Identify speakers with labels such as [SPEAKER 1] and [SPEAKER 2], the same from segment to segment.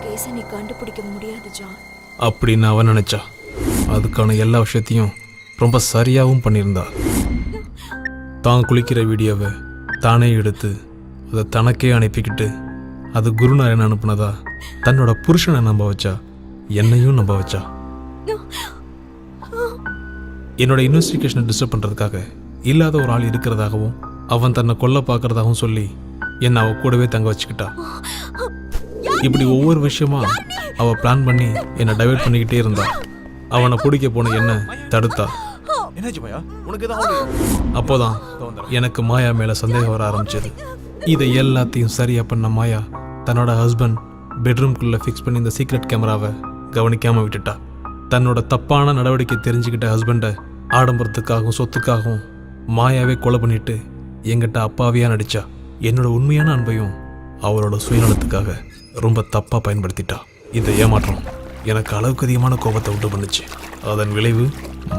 [SPEAKER 1] கேஸை நீ கண்டுபிடிக்க முடியாது ஜான்.
[SPEAKER 2] அப்படின்னு அவன் நினைச்சா. அதுக்கான எல்லா விஷயத்தையும் ரொம்ப சரியாகவும் பண்ணியிருந்தா. தான் குளிக்கிற வீடியோவை தானே எடுத்து அதை தனக்கே அனுப்பிக்கிட்டு அது குருநாயன் அனுப்புனதா தன்னோட புருஷனை நம்ப வச்சா, என்னையும் நம்ப வச்சா. என்னோட இன்வெஸ்டிகேஷனை டிஸ்டர்ப் பண்ணுறதுக்காக இல்லாத ஒரு ஆள் இருக்கிறதாகவும் அவன் தன்னை கொல்ல பார்க்கறதாகவும் சொல்லி என்னை அவ கூடவே தங்க வச்சுக்கிட்டா. இப்படி ஒவ்வொரு விஷயமா அவ பிளான் பண்ணி என்னை டைவர்ட் பண்ணிக்கிட்டே இருந்தா. அவனை பிடிக்க போன என்ன தடுத்தா. அப்போதான் எனக்கு மாயா மேல சந்தேகம் வர ஆரம்பிச்சது. இதை எல்லாத்தையும் சரியா பண்ண மாயா தன்னோட ஹஸ்பண்ட் பெட்ரூம்குள்ள ஃபிக்ஸ் பண்ணி இந்த சீக்ரெட் கேமராவை கவனிக்காம விட்டுட்டா. தன்னோட தப்பான நடவடிக்கை தெரிஞ்சுக்கிட்ட ஹஸ்பண்டை ஆடம்பரத்துக்காகவும் சொத்துக்காகவும் மாயாவே கொலை பண்ணிட்டு எங்கிட்ட அப்பாவியா நடிச்சா. என்னோட உண்மையான அன்பையும் அவரோட சுயநலத்துக்காக ரொம்ப தப்பா பயன்படுத்திட்டா. இந்த ஏமாற்றம் எனக்கு அளவுக்கு அதிகமான கோபத்தை உண்டு பண்ணுச்சு. அதன் விளைவு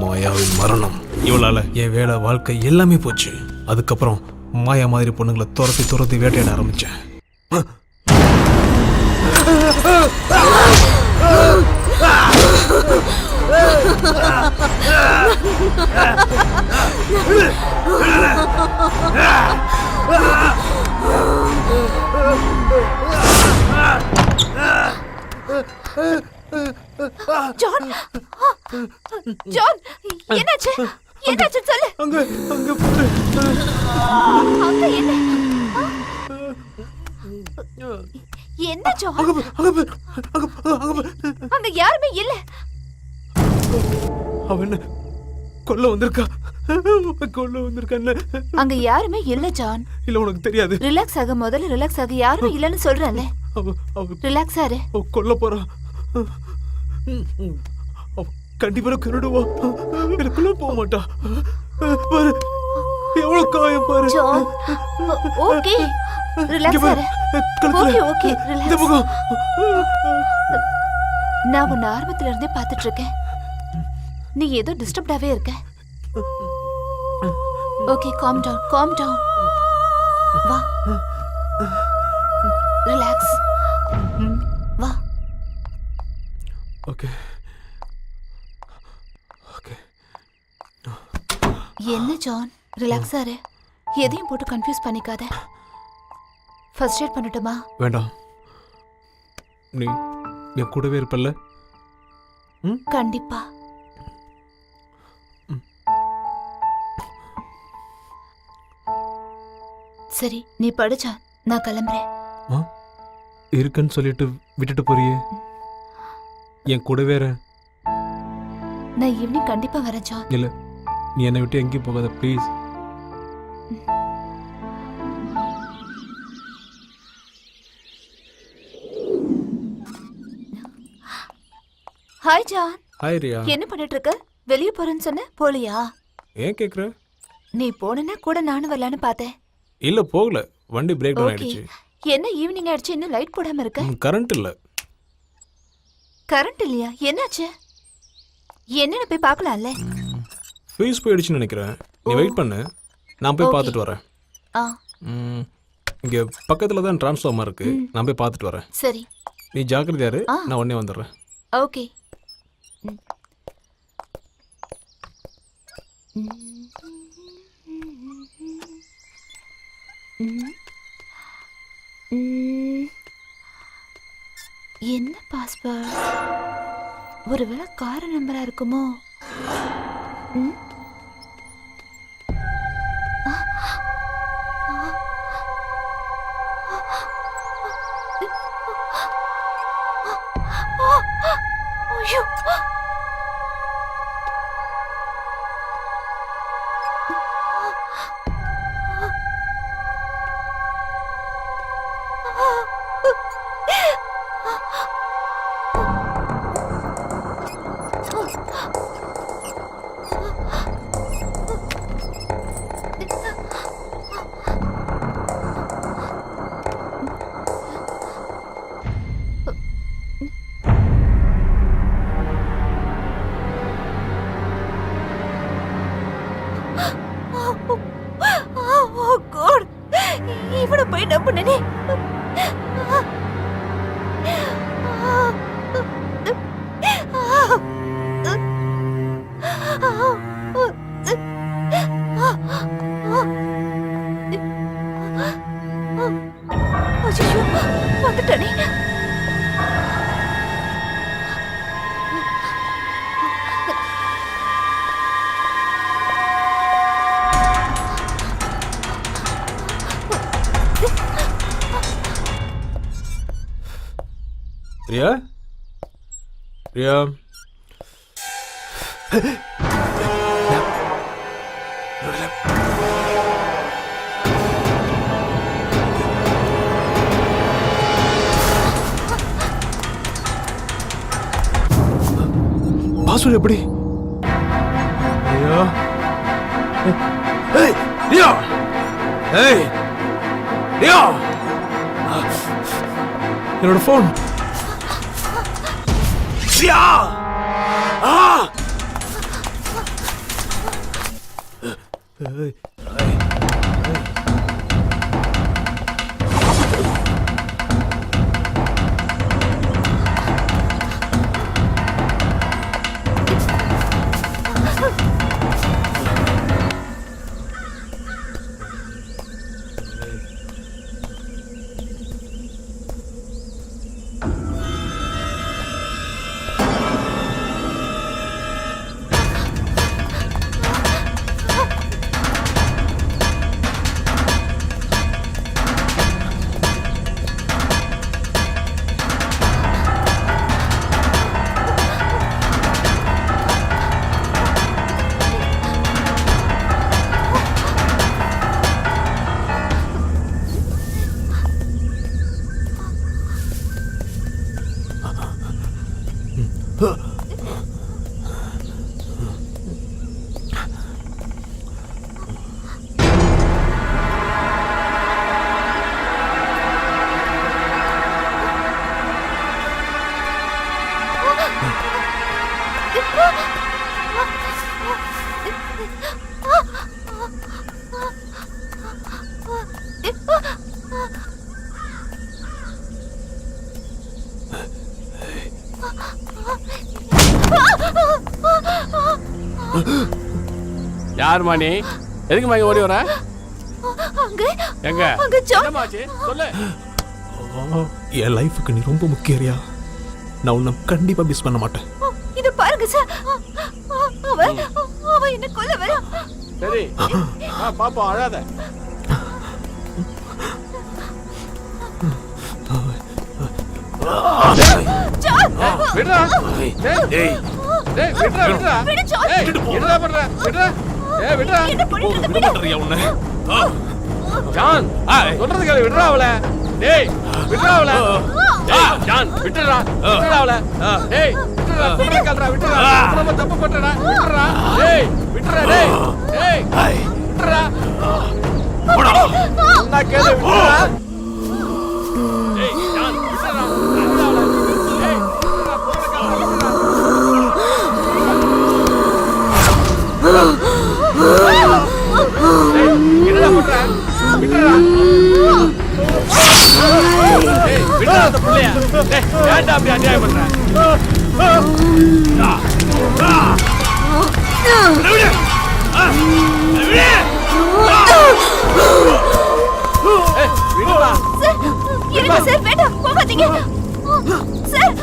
[SPEAKER 2] மாயாவின் மரணம். இவளால என் வேலை வாழ்க்கை எல்லாமே போச்சு. அதுக்கப்புறம் மாயா மாதிரி பொண்ணுங்களை துரத்தி வேட்டையாட ஆரம்பிச்சேன்.
[SPEAKER 1] ஜான், ஜான், என்னாச்சு? என்னாச்சு சொல்லு.
[SPEAKER 2] அங்க
[SPEAKER 1] என்ன? என்ன ஜான்? அங்க யாருமே இல்ல.
[SPEAKER 2] அவன் கொல்ல வந்திருக்கா.
[SPEAKER 1] அங்க யாருமே இல்ல ஜான்.
[SPEAKER 2] இல்ல உனக்கு தெரியாது.
[SPEAKER 1] ரிலாக்ஸ் ஆக, முதல்ல ரிலாக்ஸ் ஆக. யாருமே இல்லன்னு சொல்றேன்ல. ரிலாக்ஸ் ஆரு.
[SPEAKER 2] கொல்ல போறா. கண்டிப்பா கொன்னுடுவா. எனக்குள்ள போக மாட்டா. பாரு எவ்வளவு காயம் பாரு.
[SPEAKER 1] ஜான், ஓகே ரிலாக்ஸ் ஆரு. Okay okay relax. நான் உன்னை ஆரம்பத்துல இருந்தே பார்த்துட்டு இருக்கேன். நீ ஏதோ டிஸ்டர்ப்டாவே இருக்க. Okay calm down. வா ரிலாக்ஸ். வா.
[SPEAKER 2] ஓகே.
[SPEAKER 1] என்ன ஜான், ரிலாக்ஸ் ஆரு. எதையும் போட்டு கன்ஃபியூஸ் பண்ணிக்காத. ஃபர்ஸ்ட் எய்ட் பண்ணட்டுமா?
[SPEAKER 2] வேண்டாம், நீ என் கூடவே இருப்பல்ல?
[SPEAKER 1] கண்டிப்பா. சரி நீ படிச்சா, நான் கிளம்புறேன்.
[SPEAKER 2] இருக்குன்னு சொல்லிட்டு விட்டுட்டு போறியே, என் கூட வேற.
[SPEAKER 1] நான் ஈவினிங் கண்டிப்பா வரேன் ஜான்.
[SPEAKER 2] இல்ல, நீ என்னை விட்டு எங்கேயும் போகாத please.
[SPEAKER 1] Hi John.
[SPEAKER 2] Hi Riya.
[SPEAKER 1] என்ன பண்ணிட்டு இருக்க? வெளிய போறேன்னு சொன்ன, போலியா?
[SPEAKER 2] ஏன் கேக்குற?
[SPEAKER 1] நீ போனா கூட நானும் வரலான்னு பார்த்தேன்.
[SPEAKER 2] இல்ல போகல, வண்டி பிரேக் டவுன் ஆயிடுச்சு.
[SPEAKER 1] என்ன ஈவினிங் ஆயிடுச்சு, இன்னும் லைட் போடாம இருக்க?
[SPEAKER 2] கரண்ட் இல்ல.
[SPEAKER 1] கரண்ட் இல்லையா? என்னாச்சு? என்னன்னு போய் பார்க்கலாம்ல.
[SPEAKER 2] ஃபியூஸ் போயிடுச்சுன்னு நினைக்கிறேன். நீ வெயிட் பண்ணு, நான் போய் பார்த்துட்டு வரேன். இங்க பக்கத்துல தான் டிரான்ஸ்ஃபார்மர் இருக்கு, நான் போய் பார்த்துட்டு வரேன்.
[SPEAKER 1] சரி,
[SPEAKER 2] நீ ஜாக்கிரதையா இரு, நான் உடனே வந்துடுறேன்.
[SPEAKER 1] ஓகே. என்ன பாஸ்வேர்ட்? ஒருவேளை கார நம்பரா இருக்குமோ? ஐயோ, இவனை போய் நம்பினே.
[SPEAKER 2] ரியா ரியா பாஸ்வேர்ட் எப்படி ரியா ஏய் ரியா ஏய் ரியா என்னோட ஃபோன் ரியா
[SPEAKER 3] யாருமா நீ? எதுக்குமா இங்க ஓடி வர?
[SPEAKER 1] அங்க
[SPEAKER 3] எங்க?
[SPEAKER 1] அங்க ஜான்.
[SPEAKER 3] என்னமாச்சு? சொல்லு.
[SPEAKER 2] என் லைஃபுக்கு நீ ரொம்ப முக்கியரியா. நான் உன்னை கண்டிப்பா மிஸ் பண்ண மாட்டேன்.
[SPEAKER 1] இது பாருங்க சார், அவ என்ன கொல்ல வரா.
[SPEAKER 3] சரி பாப்பா, அழாத. விடுறா. டேய் விடுறா விடுறா. ஏய் என்னடா பண்ற? விடுறா. ஏய் விடுறா.
[SPEAKER 2] விட மாட்டறியா உன்னை?
[SPEAKER 3] ஜான் சொல்றது கேளு. விடுறா அவளை. டேய் விடுறா அவளை. டேய் ஜான் விட்டுறா. விட்டுறா அவளை. டேய் விட்டுறா. சொல்றது கேளுடா. விட்டுறா. நம்ம தப்பு பண்றடா. விட்டுறா. டேய் விட்டுறா. டேய் விட்டுறா. போடா. நான் கேளு. விட்டுறா. டேய் ஜான் விட்டுறா. விட்டுறா அவளை. டேய் விட்டுறா. சொல்றது கேளு. விட்டுறா. என்னடா பண்ற? விட்டுறா. டேய் விட்டுறா அந்த புள்ளைய. டேய் ஏன்டா அப்படி அநியாயம் பண்ற? விடு. விடுடா.
[SPEAKER 1] சார் இருங்க சார், வேண்டாம் போகாதீங்க சார்.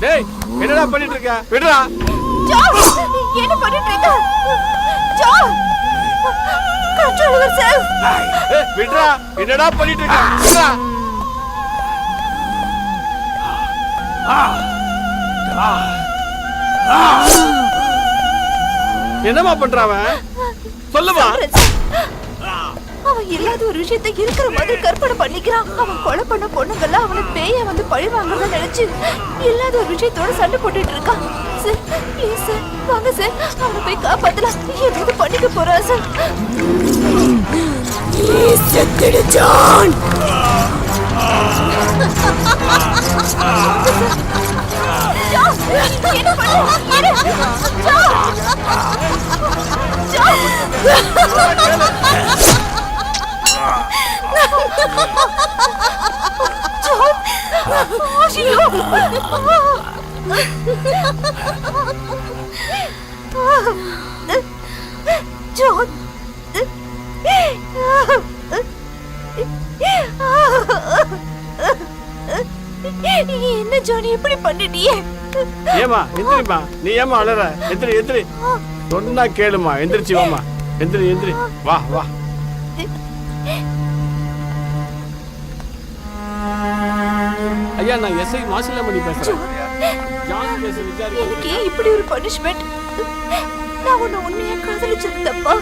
[SPEAKER 3] டேய் என்னடா பண்ணிட்டு இருக்க? விடுடா.
[SPEAKER 1] ஜான் என்ன பண்ணிட்டு இருக்க? John control your self.
[SPEAKER 3] ஏய் விடுடா. என்னடா பண்ணிட்டு இருக்க? விடுடா. என்னமா பண்றாவன்? சொல்லுமா.
[SPEAKER 1] அவன் இல்லாத ஒரு விஷயத்தை இருக்கிற மாதிரி கற்பனை பண்ணிக்கிறான். அவன் கொலை பண்ண பொண்ணுங்கெல்லாம் அவனை பேய வந்து பழி வாங்குறத நினைச்சு இல்லாத ஒரு விஷயத்தோட சண்டை போட்டுட்டு இருக்கான். சார் ப்ளீஸ் சார் வாங்க சார், அவனை போய் காப்பாத்தலாம். ஏதாவது பண்ணிக்க போறா சார். செத்துடு ஜான். ஜான் என்ன பண்ற? இரு. ஜான் என்ன ஜான் இப்படி பண்ணிட்டியே?
[SPEAKER 3] ஏமா எந்திரிமா, நீ ஏமா அழற? எந்திரி எந்திரி, சொன்னா கேளுமா, எந்திரிச்சு வாமா, எந்திரி எந்திரி, வா வா. ஐயா, நான் எஸ்ஐ மாசிலாமணி பேசுறேன். ஜான் கேஸ் விசாரிக்க
[SPEAKER 1] எனக்கு ஏன் இப்படி ஒரு பனிஷ்மெண்ட்? நான் உன்னை உண்மையா காதலிச்சிருந்தப்பா.